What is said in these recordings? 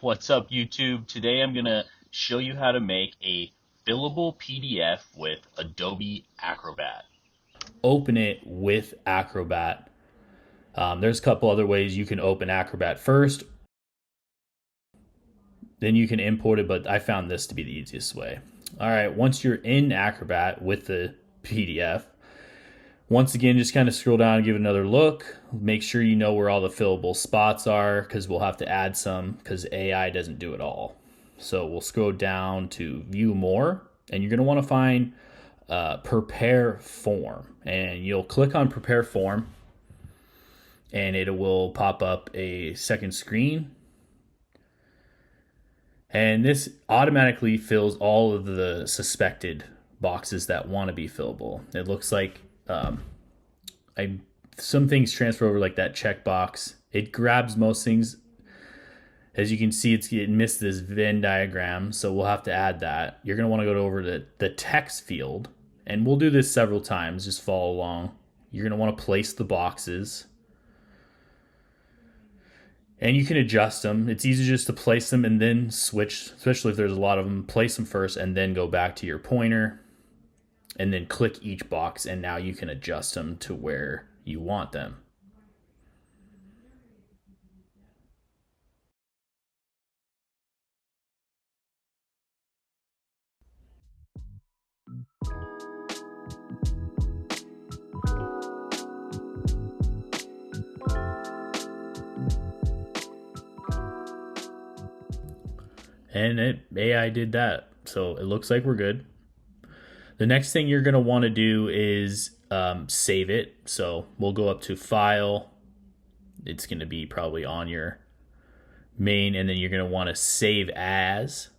What's up, YouTube? Today I'm going to show you how to make a fillable PDF with Adobe Acrobat. Open it with Acrobat. There's a couple other ways you can open Acrobat first, then you can import it, but I found this to be the easiest way. All right, once you're in Acrobat with the PDF, once again, just kind of scroll down and give it another look. Make sure you know where all the fillable spots are, because we'll have to add some because AI doesn't do it all. So we'll scroll down to view more, and you're going to want to find prepare form, and you'll click on prepare form, and it will pop up a second screen. And this automatically fills all of the suspected boxes that want to be fillable. It looks like some things transfer over, like that checkbox. It grabs most things. As you can see, it missed this Venn diagram, so we'll have to add that. You're going to want to go over to the text field, and we'll do this several times. Just follow along. You're going to want to place the boxes, and you can adjust them. It's easy just to place them and then switch, especially if there's a lot of them. Place them first and then go back to your pointer and then click each box, and now you can adjust them to where you want them. And AI did that. So it looks like we're good. The next thing you're going to want to do is save it. So we'll go up to File. It's going to be probably on your main, and then you're going to want to Save As.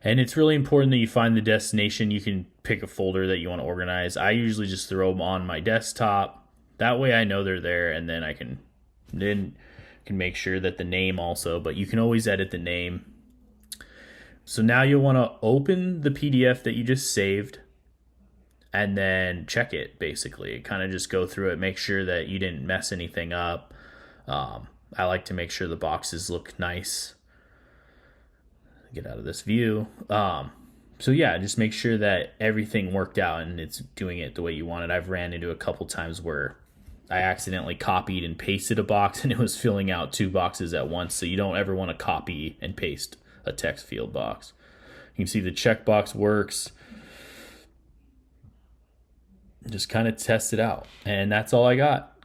And it's really important that you find the destination. You can pick a folder that you want to organize. I usually just throw them on my desktop. That way I know they're there, and then I can make sure that the name also, but you can always edit the name. So now you'll want to open the PDF that you just saved and then check it, basically. Kind of just go through it, make sure that you didn't mess anything up. I like to make sure the boxes look nice. Get out of this view. So yeah, just make sure that everything worked out and it's doing it the way you want it. I've ran into a couple times where I accidentally copied and pasted a box and it was filling out two boxes at once. So you don't ever want to copy and paste a text field box. You can see the checkbox works. Just kind of test it out. And that's all I got.